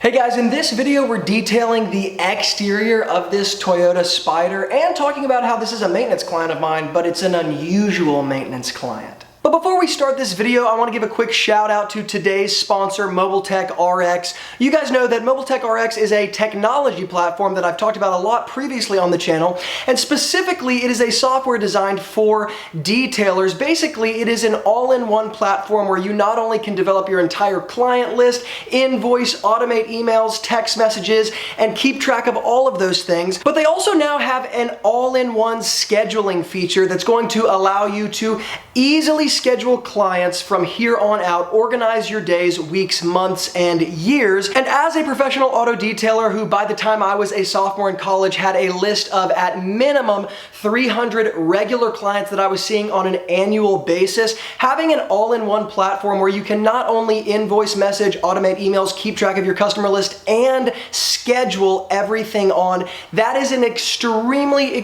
Hey guys, in this video we're detailing the exterior of this Toyota Spyder and talking about how this is a maintenance client of mine, but it's an unusual maintenance client. But before we start this video, I want to give a quick shout out to today's sponsor, Mobiltech RX. You guys know that Mobiltech RX is a technology platform that I've talked about a lot previously on the channel, and specifically it is a software designed for detailers. Basically, it is an all-in-one platform where you not only can develop your entire client list, invoice, automate emails, text messages, and keep track of all of those things, but they also now have an all-in-one scheduling feature that's going to allow you to easily schedule clients from here on out, organize your days, weeks, months, and years. And as a professional auto detailer who by the time I was a sophomore in college had a list of at minimum 300 regular clients that I was seeing on an annual basis, having an all-in-one platform where you can not only invoice, message, automate emails, keep track of your customer list, and schedule everything on, that is an extremely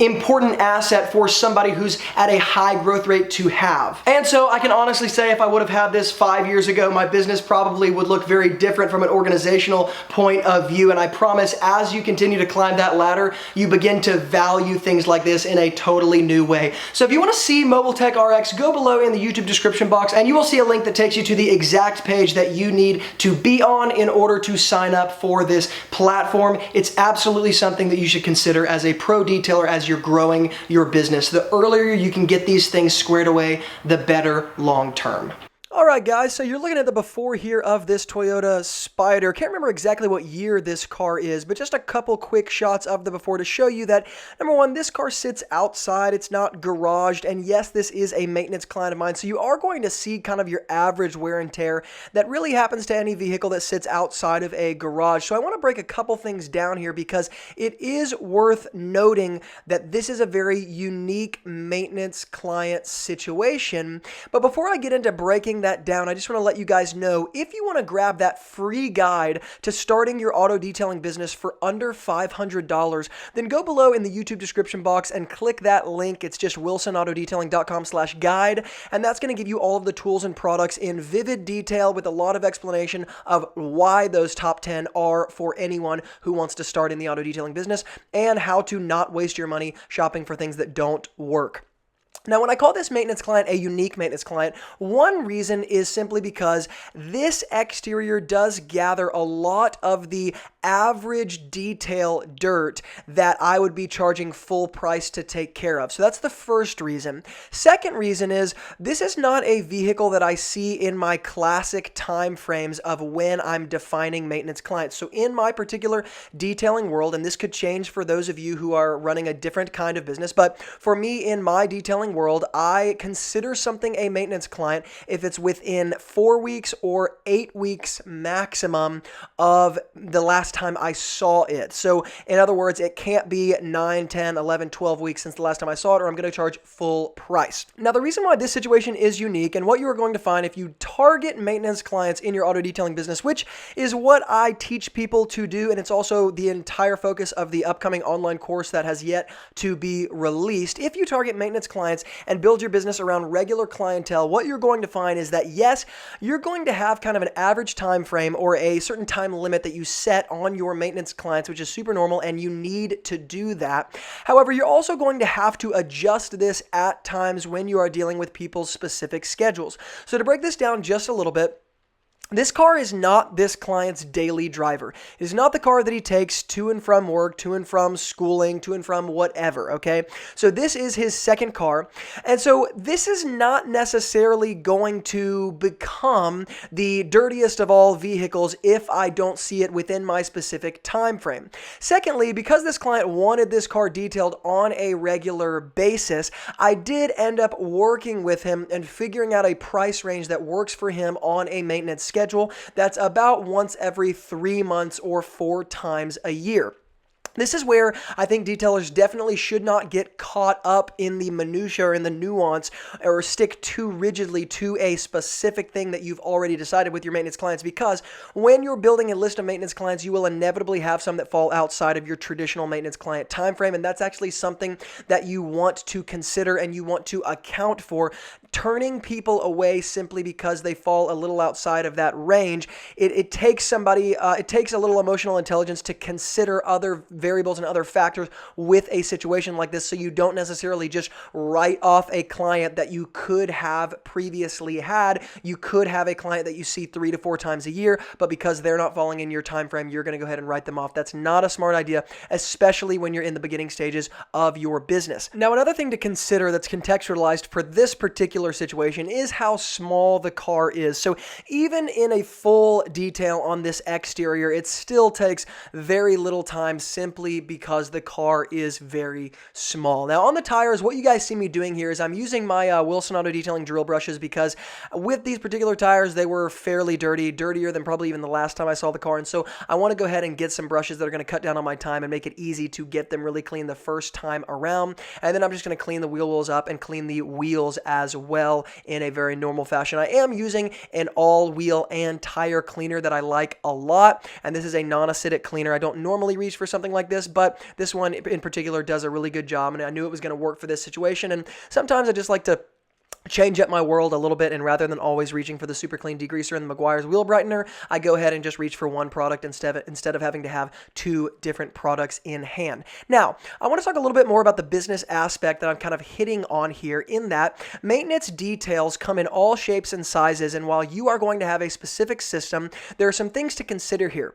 important asset for somebody who's at a high growth rate to have. And so I can honestly say if I would have had this 5 years ago, my business probably would look very different from an organizational point of view. And I promise as you continue to climb that ladder, you begin to value things like this in a totally new way. So if you want to see Mobiltech RX, go below in the YouTube description box and you will see a link that takes you to the exact page that you need to be on in order to sign up for this platform. It's absolutely something that you should consider as a pro detailer as you're growing your business. The earlier you can get these things squared away, the better long term. Alright guys, so you're looking at the before here of this Toyota Spyder. Can't remember exactly what year this car is, but just a couple quick shots of the before to show you that, number one, this car sits outside, it's not garaged, and yes, this is a maintenance client of mine, so you are going to see kind of your average wear and tear that really happens to any vehicle that sits outside of a garage. So I want to break a couple things down here because it is worth noting that this is a very unique maintenance client situation. But before I get into breaking that down, I just want to let you guys know, if you want to grab that free guide to starting your auto detailing business for under $500, then go below in the YouTube description box and click that link. It's just wilsonautodetailing.com/guide, and that's going to give you all of the tools and products in vivid detail with a lot of explanation of why those top 10 are for anyone who wants to start in the auto detailing business and how to not waste your money shopping for things that don't work. Now, when I call this maintenance client a unique maintenance client, one reason is simply because this exterior does gather a lot of the average detail dirt that I would be charging full price to take care of. So that's the first reason. Second reason is this is not a vehicle that I see in my classic time frames of when I'm defining maintenance clients. So in my particular detailing world, and this could change for those of you who are running a different kind of business, but for me in my detailing world, I consider something a maintenance client if it's within 4 weeks or 8 weeks maximum of the last time I saw it. So in other words, it can't be 9, 10, 11, 12 weeks since the last time I saw it, or I'm going to charge full price. Now, the reason why this situation is unique and what you are going to find if you target maintenance clients in your auto detailing business, which is what I teach people to do, and it's also the entire focus of the upcoming online course that has yet to be released. If you target maintenance clients and build your business around regular clientele, what you're going to find is that yes, you're going to have kind of an average time frame or a certain time limit that you set on your maintenance clients, which is super normal, and you need to do that. However, you're also going to have to adjust this at times when you are dealing with people's specific schedules. So to break this down just a little bit, this car is not this client's daily driver. It is not the car that he takes to and from work, to and from schooling, to and from whatever, okay? So this is his second car. And so this is not necessarily going to become the dirtiest of all vehicles if I don't see it within my specific time frame. Secondly, because this client wanted this car detailed on a regular basis, I did end up working with him and figuring out a price range that works for him on a maintenance schedule that's about once every 3 months or 4 times a year. This is where I think detailers definitely should not get caught up in the minutia or in the nuance or stick too rigidly to a specific thing that you've already decided with your maintenance clients, because when you're building a list of maintenance clients, you will inevitably have some that fall outside of your traditional maintenance client time frame, and that's actually something that you want to consider and you want to account for turning people away simply because they fall a little outside of that range. It takes somebody, it takes a little emotional intelligence to consider other variables and other factors with a situation like this, so you don't necessarily just write off a client that you could have previously had. You could have a client that you see 3 to 4 times a year, but because they're not falling in your time frame, you're going to go ahead and write them off. That's not a smart idea, especially when you're in the beginning stages of your business. Now, another thing to consider that's contextualized for this particular situation is how small the car is. So even in a full detail on this exterior, it still takes very little time simply because the car is very small. Now on the tires, what you guys see me doing here is I'm using my Wilson Auto Detailing drill brushes, because with these particular tires, they were fairly dirty, dirtier than probably even the last time I saw the car. And so I want to go ahead and get some brushes that are going to cut down on my time and make it easy to get them really clean the first time around. And then I'm just going to clean the wheel wells up and clean the wheels as well in a very normal fashion. I am using an all-wheel and tire cleaner that I like a lot, and this is a non-acidic cleaner. I don't normally reach for something like this, but this one in particular does a really good job, and I knew it was going to work for this situation. And sometimes I just like to change up my world a little bit, and rather than always reaching for the Super Clean Degreaser and the Meguiar's Wheel Brightener, I go ahead and just reach for one product instead of having to have 2 different products in hand. Now, I want to talk a little bit more about the business aspect that I'm kind of hitting on here, in that maintenance details come in all shapes and sizes, and while you are going to have a specific system, there are some things to consider here.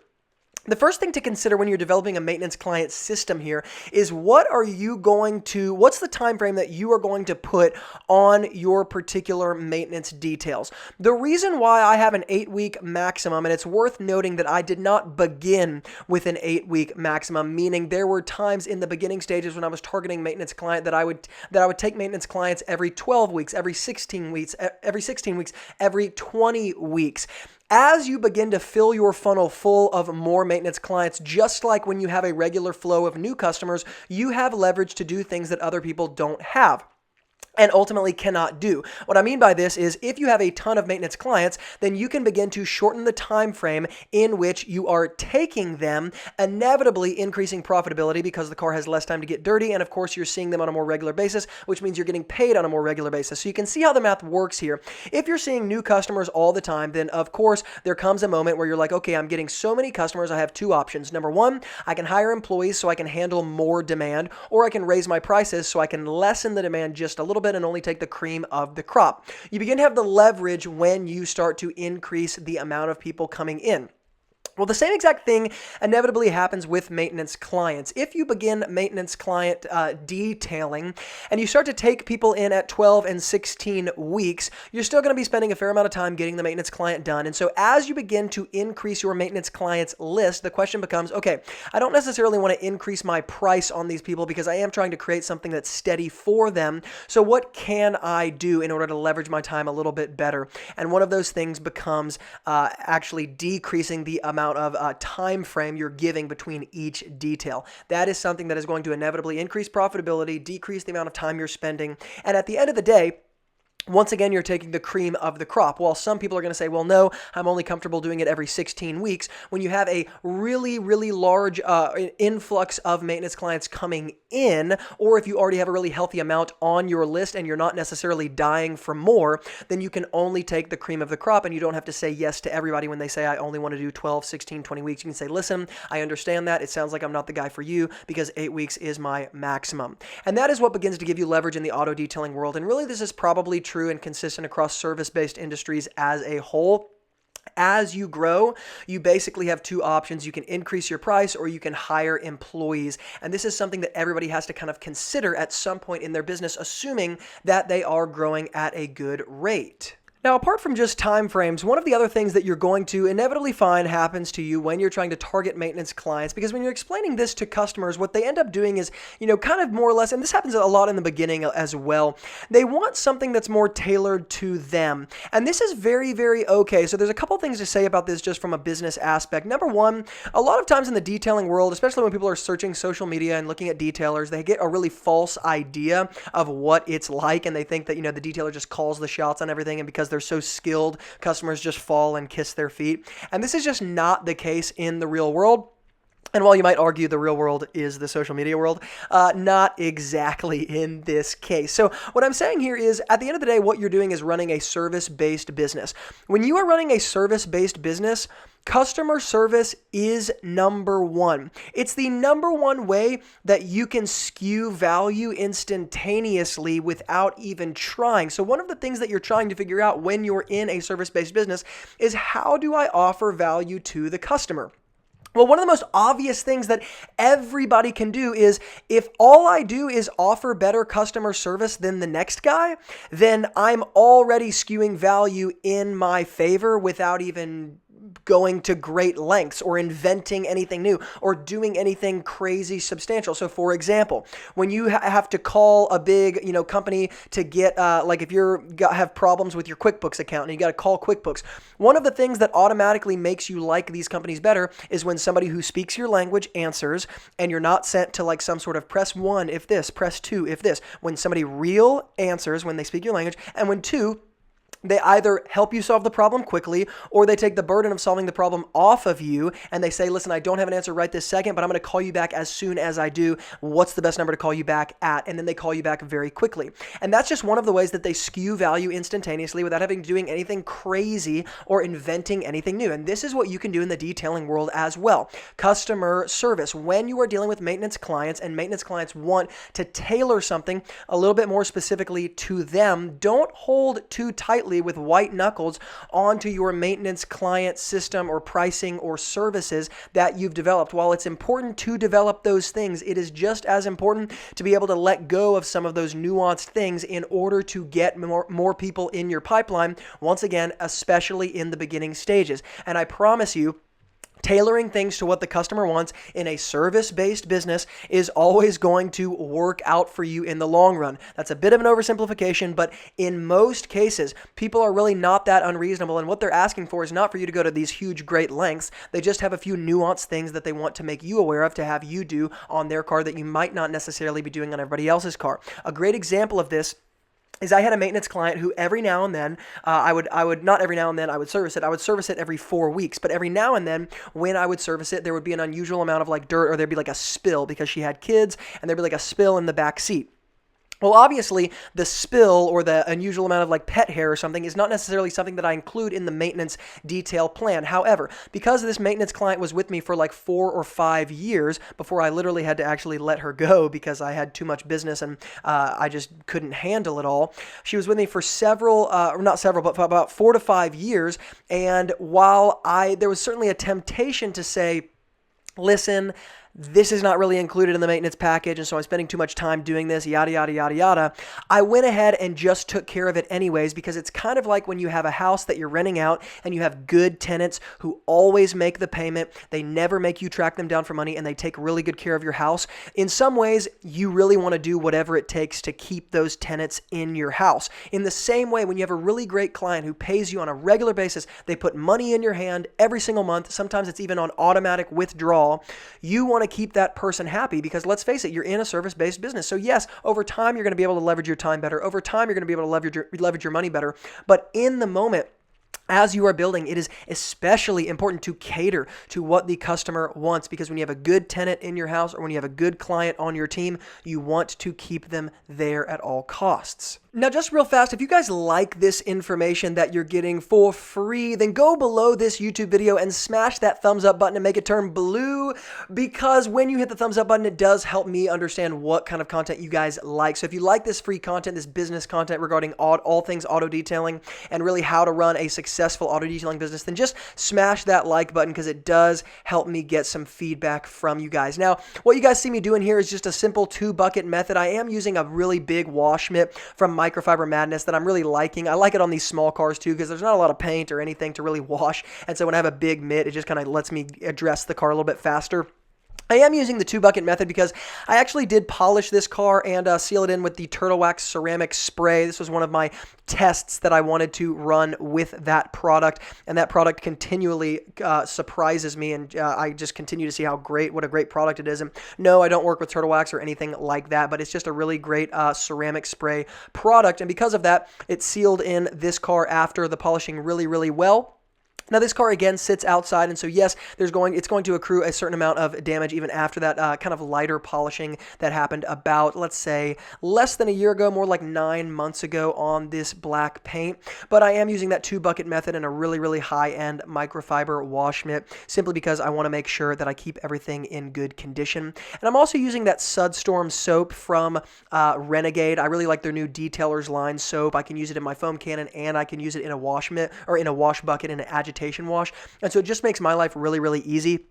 The first thing to consider when you're developing a maintenance client system here is what's the time frame that you are going to put on your particular maintenance details. The reason why I have an 8-week maximum, and it's worth noting that I did not begin with an 8-week maximum, meaning there were times in the beginning stages when I was targeting maintenance client that I would take maintenance clients every 12 weeks, every 16 weeks, every 20 weeks. As you begin to fill your funnel full of more maintenance clients, just like when you have a regular flow of new customers, you have leverage to do things that other people don't have and ultimately cannot do. What I mean by this is, if you have a ton of maintenance clients, then you can begin to shorten the time frame in which you are taking them, inevitably increasing profitability because the car has less time to get dirty, and of course you're seeing them on a more regular basis, which means you're getting paid on a more regular basis. So you can see how the math works here. If you're seeing new customers all the time, then of course there comes a moment where you're like, okay, I'm getting so many customers, I have 2 options. Number 1, I can hire employees so I can handle more demand, or I can raise my prices so I can lessen the demand just a little bit and only take the cream of the crop. You begin to have the leverage when you start to increase the amount of people coming in. Well, the same exact thing inevitably happens with maintenance clients. If you begin maintenance client detailing and you start to take people in at 12 and 16 weeks, you're still going to be spending a fair amount of time getting the maintenance client done. And so as you begin to increase your maintenance clients list, the question becomes, okay, I don't necessarily want to increase my price on these people because I am trying to create something that's steady for them. So what can I do in order to leverage my time a little bit better? And one of those things becomes actually decreasing the amount of time frame you're giving between each detail. That is something that is going to inevitably increase profitability, decrease the amount of time you're spending, and at the end of the day, once again, you're taking the cream of the crop. While some people are going to say, well, no, I'm only comfortable doing it every 16 weeks. When you have a really, really large influx of maintenance clients coming in, or if you already have a really healthy amount on your list and you're not necessarily dying for more, then you can only take the cream of the crop, and you don't have to say yes to everybody when they say, I only want to do 12, 16, 20 weeks. You can say, listen, I understand that. It sounds like I'm not the guy for you because 8 weeks is my maximum. And that is what begins to give you leverage in the auto detailing world. And really, this is probably true and consistent across service-based industries as a whole. As you grow, you basically have 2 options. You can increase your price or you can hire employees. And this is something that everybody has to kind of consider at some point in their business, assuming that they are growing at a good rate. Now, apart from just time frames, one of the other things that you're going to inevitably find happens to you when you're trying to target maintenance clients, because when you're explaining this to customers, what they end up doing is, kind of more or less, and this happens a lot in the beginning as well, they want something that's more tailored to them. And this is very, very okay. So there's a couple things to say about this just from a business aspect. Number 1, a lot of times in the detailing world, especially when people are searching social media and looking at detailers, they get a really false idea of what it's like, and they think that, the detailer just calls the shots on everything, and because they're so skilled, customers just fall and kiss their feet. And this is just not the case in the real world. And while you might argue the real world is the social media world, not exactly in this case. So what I'm saying here is, at the end of the day, what you're doing is running a service-based business. When you are running a service-based business, customer service is number one. It's the number one way that you can skew value instantaneously without even trying. So one of the things that you're trying to figure out when you're in a service-based business is, how do I offer value to the customer? Well, one of the most obvious things that everybody can do is, if all I do is offer better customer service than the next guy, then I'm already skewing value in my favor without even going to great lengths or inventing anything new or doing anything crazy substantial. So for example, when you have to call a big, company to get, like if have problems with your QuickBooks account and you got to call QuickBooks, one of the things that automatically makes you like these companies better is when somebody who speaks your language answers, and you're not sent to like some sort of press 1 if this, press 2 if this. When somebody real answers when they speak your language, and when 2, they either help you solve the problem quickly, or they take the burden of solving the problem off of you and they say, listen, I don't have an answer right this second, but I'm going to call you back as soon as I do. What's the best number to call you back at? And then they call you back very quickly. And that's just one of the ways that they skew value instantaneously without having to doing anything crazy or inventing anything new. And this is what you can do in the detailing world as well. Customer service. When you are dealing with maintenance clients and maintenance clients want to tailor something a little bit more specifically to them, don't hold too tightly with white knuckles onto your maintenance client system or pricing or services that you've developed. While it's important to develop those things, it is just as important to be able to let go of some of those nuanced things in order to get more people in your pipeline, once again, especially in the beginning stages. And I promise you, tailoring things to what the customer wants in a service-based business is always going to work out for you in the long run. That's a bit of an oversimplification, but in most cases, people are really not that unreasonable, and what they're asking for is not for you to go to these huge, great lengths. They just have a few nuanced things that they want to make you aware of to have you do on their car that you might not necessarily be doing on everybody else's car. A great example of this is I had a maintenance client who every now and then, I would not every now and then I would service it. I would service it every 4 weeks, but every now and then when I would service it, there would be an unusual amount of like dirt, or there'd be like a spill because she had kids, and there'd be like a spill in the back seat. Well, obviously, the spill or the unusual amount of like pet hair or something is not necessarily something that I include in the maintenance detail plan. However, because this maintenance client was with me for like 4 or 5 years before I literally had to actually let her go because I had too much business and I just couldn't handle it all, she was with me for about 4 to 5 years. And while there was certainly a temptation to say, listen, this is not really included in the maintenance package, and so I'm spending too much time doing this, yada, yada, yada, yada. I went ahead and just took care of it anyways, because it's kind of like when you have a house that you're renting out and you have good tenants who always make the payment, they never make you track them down for money, and they take really good care of your house. In some ways, you really want to do whatever it takes to keep those tenants in your house. In the same way, when you have a really great client who pays you on a regular basis, they put money in your hand every single month, sometimes it's even on automatic withdrawal, you want to keep that person happy, because let's face it, you're in a service-based business. So yes, over time, you're going to be able to leverage your time better. Over time, you're going to be able to leverage your money better. But in the moment, as you are building, it is especially important to cater to what the customer wants, because when you have a good tenant in your house or when you have a good client on your team, you want to keep them there at all costs. Now, just real fast, if you guys like this information that you're getting for free, then go below this YouTube video and smash that thumbs up button and make it turn blue, because when you hit the thumbs up button, it does help me understand what kind of content you guys like. So if you like this free content, this business content regarding all things auto detailing and really how to run a successful auto detailing business, then just smash that like button, because it does help me get some feedback from you guys. Now, what you guys see me doing here is just a simple 2-bucket method. I am using a really big wash mitt from Microfiber Madness that I'm really liking. I like it on these small cars too, because there's not a lot of paint or anything to really wash. And so when I have a big mitt, it just kind of lets me address the car a little bit faster. I am using the 2-bucket method because I actually did polish this car and seal it in with the Turtle Wax ceramic spray. This was one of my tests that I wanted to run with that product, and that product continually surprises me, and I just continue to see what a great product it is. And no, I don't work with Turtle Wax or anything like that, but it's just a really great ceramic spray product, and because of that, it sealed in this car after the polishing really, really well. Now this car again sits outside, and so yes, it's going to accrue a certain amount of damage even after that kind of lighter polishing that happened about, let's say, less than a year ago, more like 9 months ago on this black paint. But I am using that 2-bucket method and a really, really high-end microfiber wash mitt simply because I want to make sure that I keep everything in good condition. And I'm also using that Sudstorm soap from Renegade. I really like their new Detailer's Line soap. I can use it in my foam cannon, and I can use it in a wash mitt or in a wash bucket in an agitation wash. And so it just makes my life really, really easy.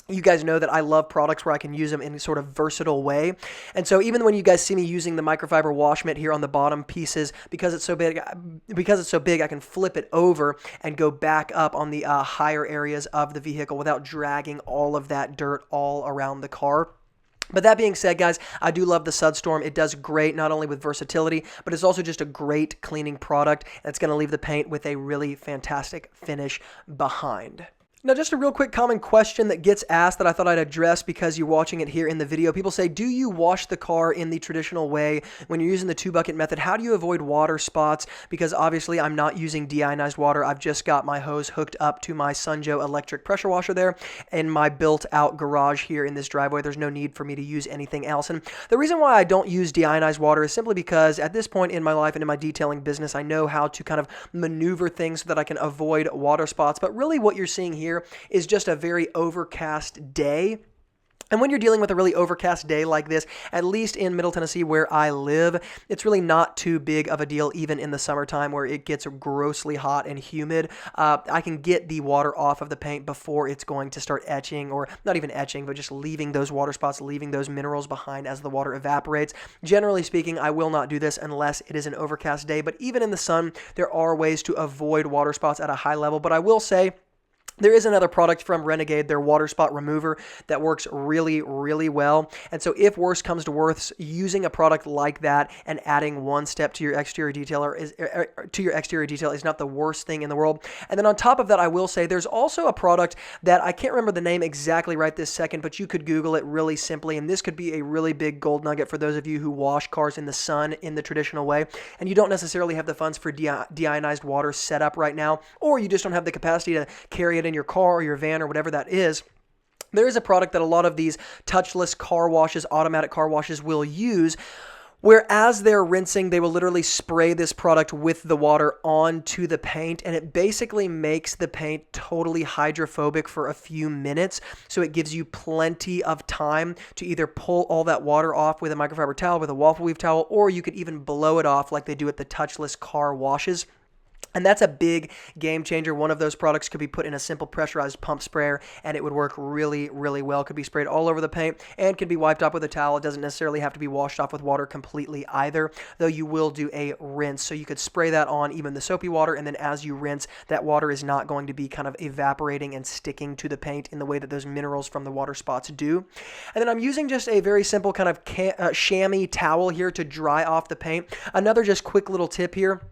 You guys know that I love products where I can use them in a sort of versatile way. And so even when you guys see me using the microfiber wash mitt here on the bottom pieces, because it's so big, I can flip it over and go back up on the higher areas of the vehicle without dragging all of that dirt all around the car. But that being said, guys, I do love the Sudstorm. It does great, not only with versatility, but it's also just a great cleaning product. And it's going to leave the paint with a really fantastic finish behind. Now, just a real quick common question that gets asked that I thought I'd address because you're watching it here in the video. People say, do you wash the car in the traditional way when you're using the 2-bucket method? How do you avoid water spots? Because obviously I'm not using deionized water. I've just got my hose hooked up to my Sunjoe electric pressure washer there in my built-out garage here in this driveway. There's no need for me to use anything else. And the reason why I don't use deionized water is simply because at this point in my life and in my detailing business, I know how to kind of maneuver things so that I can avoid water spots. But really what you're seeing here is just a very overcast day. And when you're dealing with a really overcast day like this, at least in Middle Tennessee where I live, it's really not too big of a deal even in the summertime where it gets grossly hot and humid. I can get the water off of the paint before it's going to start etching, or not even etching, but just leaving those water spots, leaving those minerals behind as the water evaporates. Generally speaking, I will not do this unless it is an overcast day, but even in the sun, there are ways to avoid water spots at a high level. But I will say, there is another product from Renegade, their water spot remover, that works really, really well. And so if worse comes to worse, using a product like that and adding one step to your exterior detail is not the worst thing in the world. And then on top of that, I will say there's also a product that I can't remember the name exactly right this second, but you could Google it really simply. And this could be a really big gold nugget for those of you who wash cars in the sun in the traditional way, and you don't necessarily have the funds for deionized water set up right now, or you just don't have the capacity to carry it in your car or your van or whatever that is. There is a product that a lot of these touchless car washes, automatic car washes will use, where as they're rinsing, they will literally spray this product with the water onto the paint, and it basically makes the paint totally hydrophobic for a few minutes. So it gives you plenty of time to either pull all that water off with a microfiber towel, with a waffle weave towel, or you could even blow it off like they do at the touchless car washes. And that's a big game changer. One of those products could be put in a simple pressurized pump sprayer, and it would work really, really well. It could be sprayed all over the paint and can be wiped off with a towel. It doesn't necessarily have to be washed off with water completely either, though you will do a rinse. So you could spray that on even the soapy water, and then as you rinse, that water is not going to be kind of evaporating and sticking to the paint in the way that those minerals from the water spots do. And then I'm using just a very simple kind of chamois towel here to dry off the paint. Another just quick little tip here,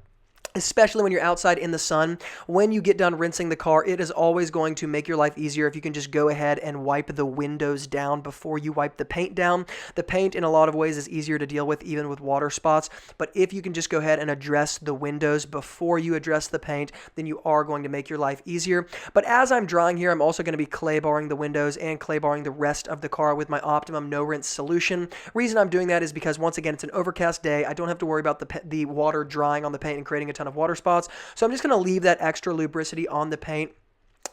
especially when you're outside in the sun, when you get done rinsing the car, it is always going to make your life easier if you can just go ahead and wipe the windows down before you wipe the paint down. The paint in a lot of ways is easier to deal with even with water spots, but if you can just go ahead and address the windows before you address the paint, then you are going to make your life easier. But as I'm drying here, I'm also going to be clay barring the windows and clay barring the rest of the car with my Optimum No Rinse solution. Reason I'm doing that is because, once again, it's an overcast day. I don't have to worry about the water drying on the paint and creating a ton of water spots. So I'm just going to leave that extra lubricity on the paint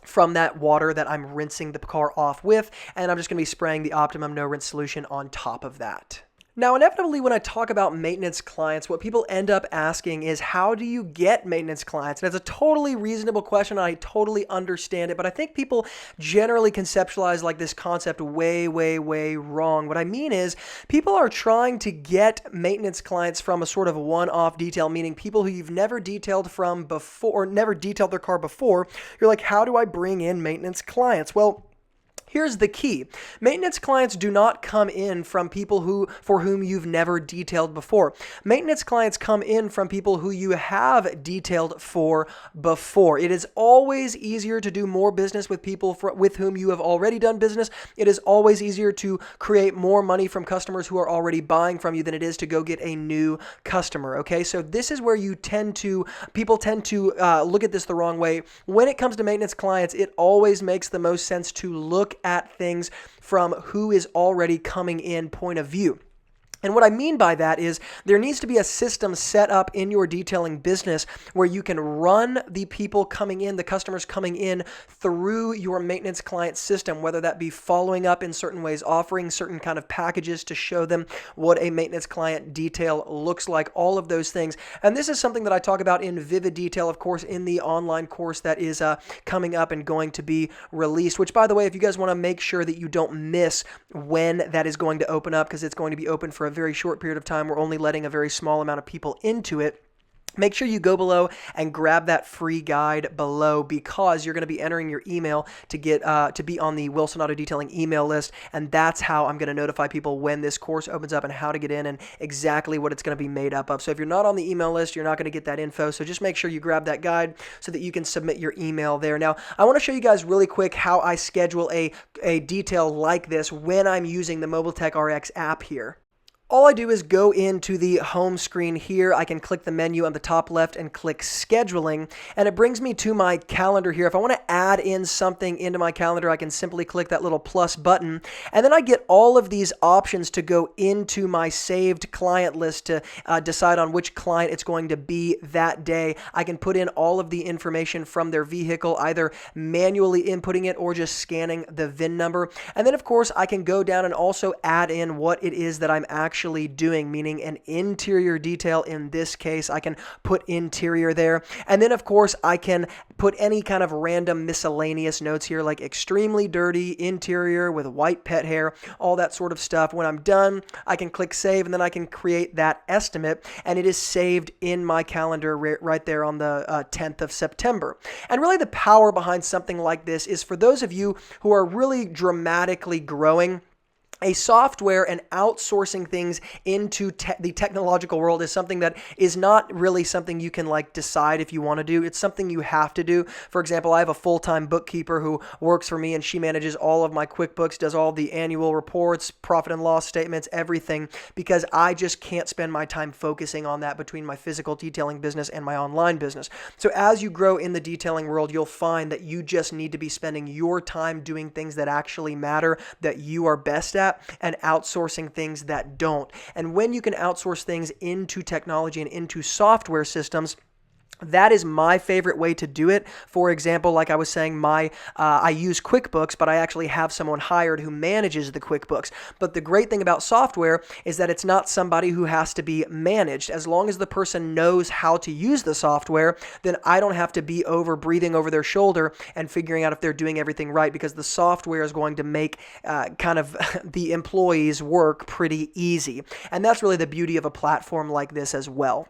from that water that I'm rinsing the car off with, and I'm just going to be spraying the Optimum No Rinse solution on top of that. Now, inevitably, when I talk about maintenance clients, what people end up asking is, how do you get maintenance clients? And it's a totally reasonable question. I totally understand it, but I think people generally conceptualize like this concept way, way, way wrong. What I mean is, people are trying to get maintenance clients from a sort of one-off detail, meaning people who you've never detailed from before, or never detailed their car before. You're like, how do I bring in maintenance clients? Well, here's the key. Maintenance clients do not come in from people for whom you've never detailed before. Maintenance clients come in from people who you have detailed for before. It is always easier to do more business with people with whom you have already done business. It is always easier to create more money from customers who are already buying from you than it is to go get a new customer. Okay, so this is where people tend to look at this the wrong way. When it comes to maintenance clients, it always makes the most sense to look at things from who is already coming in point of view. And what I mean by that is there needs to be a system set up in your detailing business where you can run the people coming in, the customers coming in through your maintenance client system, whether that be following up in certain ways, offering certain kind of packages to show them what a maintenance client detail looks like, all of those things. And this is something that I talk about in vivid detail, of course, in the online course that is coming up and going to be released, which, by the way, if you guys want to make sure that you don't miss when that is going to open up, because it's going to be open for a very short period of time. We're only letting a very small amount of people into it. Make sure you go below and grab that free guide below, because you're going to be entering your email to get to be on the Wilson Auto Detailing email list, and that's how I'm going to notify people when this course opens up and how to get in and exactly what it's going to be made up of. So if you're not on the email list, you're not going to get that info. So just make sure you grab that guide so that you can submit your email there. Now, I want to show you guys really quick how I schedule a detail like this when I'm using the MobileTech RX app here. All I do is go into the home screen here. I can click the menu on the top left and click scheduling, and it brings me to my calendar here. If I want to add in something into my calendar, I can simply click that little plus button, and then I get all of these options to go into my saved client list to decide on which client it's going to be that day. I can put in all of the information from their vehicle, either manually inputting it or just scanning the VIN number. And then, of course, I can go down and also add in what it is that I'm actually doing, meaning an interior detail. In this case, I can put interior there. And then, of course, I can put any kind of random miscellaneous notes here, like extremely dirty interior with white pet hair, all that sort of stuff. When I'm done, I can click save, and then I can create that estimate, and it is saved in my calendar right there on the 10th of September. And really, the power behind something like this is for those of you who are really dramatically growing. A software and outsourcing things into the technological world is something that is not really something you can decide if you want to do. It's something you have to do. For example, I have a full-time bookkeeper who works for me, and she manages all of my QuickBooks, does all the annual reports, profit and loss statements, everything, because I just can't spend my time focusing on that between my physical detailing business and my online business. So as you grow in the detailing world, you'll find that you just need to be spending your time doing things that actually matter, that you are best at, and outsourcing things that don't. And when you can outsource things into technology and into software systems, that is my favorite way to do it. For example, like I was saying, I use QuickBooks, but I actually have someone hired who manages the QuickBooks. But the great thing about software is that it's not somebody who has to be managed. As long as the person knows how to use the software, then I don't have to be breathing over their shoulder and figuring out if they're doing everything right, because the software is going to make kind of the employees' work pretty easy. And that's really the beauty of a platform like this as well.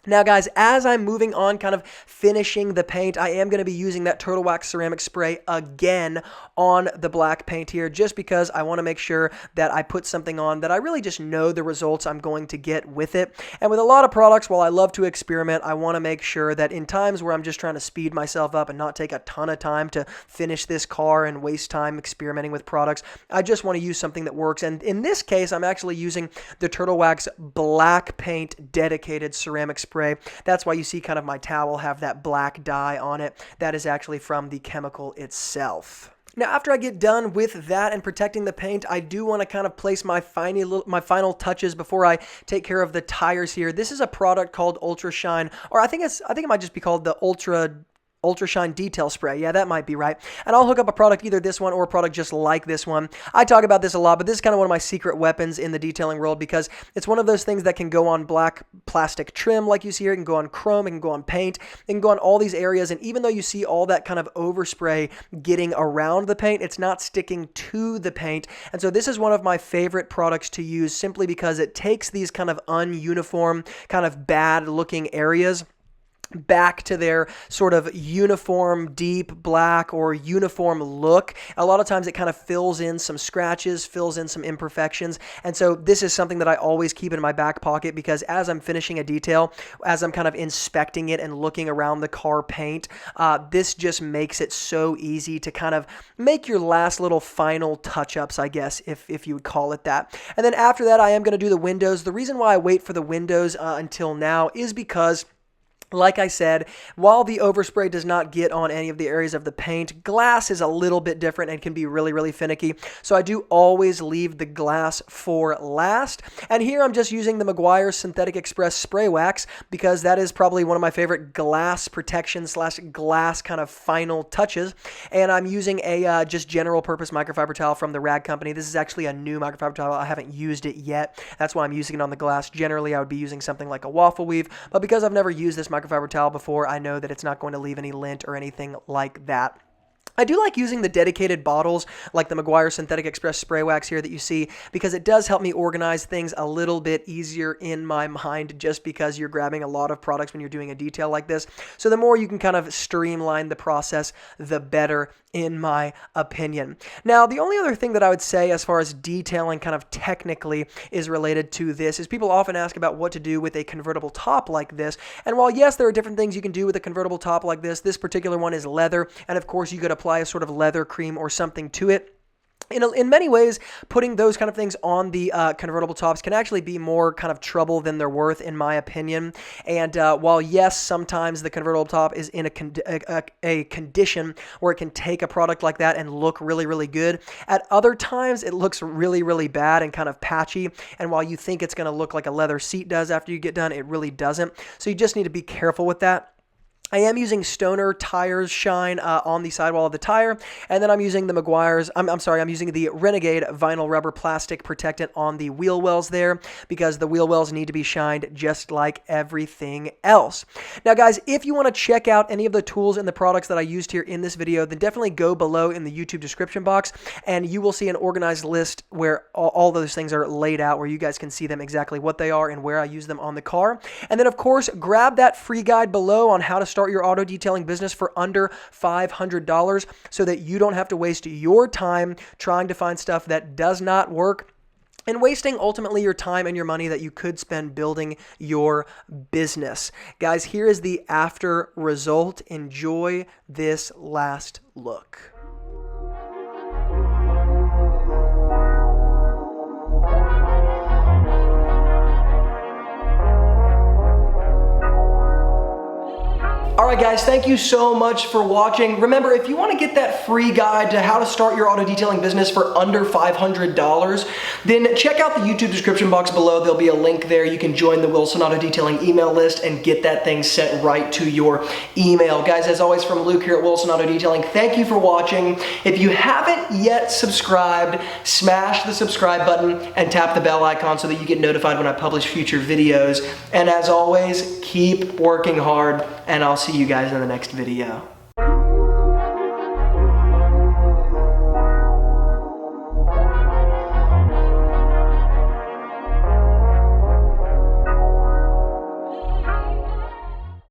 Now, guys, as I'm moving on, kind of finishing the paint, I am going to be using that Turtle Wax ceramic spray again on the black paint here, just because I want to make sure that I put something on that I really just know the results I'm going to get with it. And with a lot of products, while I love to experiment, I want to make sure that in times where I'm just trying to speed myself up and not take a ton of time to finish this car and waste time experimenting with products, I just want to use something that works. And in this case, I'm actually using the Turtle Wax black paint dedicated ceramic spray. That's why you see kind of my towel have that black dye on it. That is actually from the chemical itself. Now, after I get done with that and protecting the paint, I do want to kind of place my final touches before I take care of the tires here. This is a product called Ultra Shine, or I think it might just be called the Ultra Shine Detail Spray. Yeah, that might be right. And I'll hook up a product, either this one or a product just like this one. I talk about this a lot, but this is kind of one of my secret weapons in the detailing world, because it's one of those things that can go on black plastic trim like you see here. It can go on chrome, it can go on paint, it can go on all these areas. And even though you see all that kind of overspray getting around the paint, it's not sticking to the paint. And so this is one of my favorite products to use, simply because it takes these kind of ununiform, kind of bad looking areas, back to their sort of uniform deep black or uniform look. A lot of times it kind of fills in some scratches, fills in some imperfections. And so this is something that I always keep in my back pocket, because as I'm finishing a detail, as I'm kind of inspecting it and looking around the car paint, this just makes it so easy to kind of make your last little final touch-ups, I guess, if you would call it that. And then after that, I am going to do the windows. The reason why I wait for the windows until now is because, like I said, while the overspray does not get on any of the areas of the paint, glass is a little bit different and can be really, really finicky. So I do always leave the glass for last. And here I'm just using the Meguiar's Synthetic Express Spray Wax, because that is probably one of my favorite glass protection / glass kind of final touches. And I'm using a just general purpose microfiber towel from the Rag Company. This is actually a new microfiber towel. I haven't used it yet. That's why I'm using it on the glass. Generally, I would be using something like a waffle weave, but because I've never used this microfiber towel before, I know that it's not going to leave any lint or anything like that. I do like using the dedicated bottles like the Meguiar's Synthetic Express Spray Wax here that you see, because it does help me organize things a little bit easier in my mind, just because you're grabbing a lot of products when you're doing a detail like this. So the more you can kind of streamline the process, the better, in my opinion. Now, the only other thing that I would say as far as detailing kind of technically is related to this is people often ask about what to do with a convertible top like this. And while yes, there are different things you can do with a convertible top like this particular one is leather. And of course, you could apply a sort of leather cream or something to it. In many ways, putting those kind of things on the convertible tops can actually be more kind of trouble than they're worth, in my opinion. And while, yes, sometimes the convertible top is in a condition where it can take a product like that and look really, really good, at other times it looks really, really bad and kind of patchy. And while you think it's going to look like a leather seat does after you get done, it really doesn't. So you just need to be careful with that. I am using Stoner Tires Shine on the sidewall of the tire, and then I'm using the Meguiar's, I'm using the Renegade Vinyl Rubber Plastic Protectant on the wheel wells there, because the wheel wells need to be shined just like everything else. Now guys, if you want to check out any of the tools and the products that I used here in this video, then definitely go below in the YouTube description box, and you will see an organized list where all those things are laid out, where you guys can see them exactly what they are and where I use them on the car. And then of course, grab that free guide below on how to start your auto detailing business for under $500, so that you don't have to waste your time trying to find stuff that does not work and wasting ultimately your time and your money that you could spend building your business. Guys, here is the after result. Enjoy this last look. Alright guys, thank you so much for watching. Remember, if you want to get that free guide to how to start your auto detailing business for under $500, then check out the YouTube description box below. There'll be a link there. You can join the Wilson Auto Detailing email list and get that thing sent right to your email. Guys, as always, from Luke here at Wilson Auto Detailing, thank you for watching. If you haven't yet subscribed, smash the subscribe button and tap the bell icon so that you get notified when I publish future videos. And as always, keep working hard, and I'll see you guys in the next video.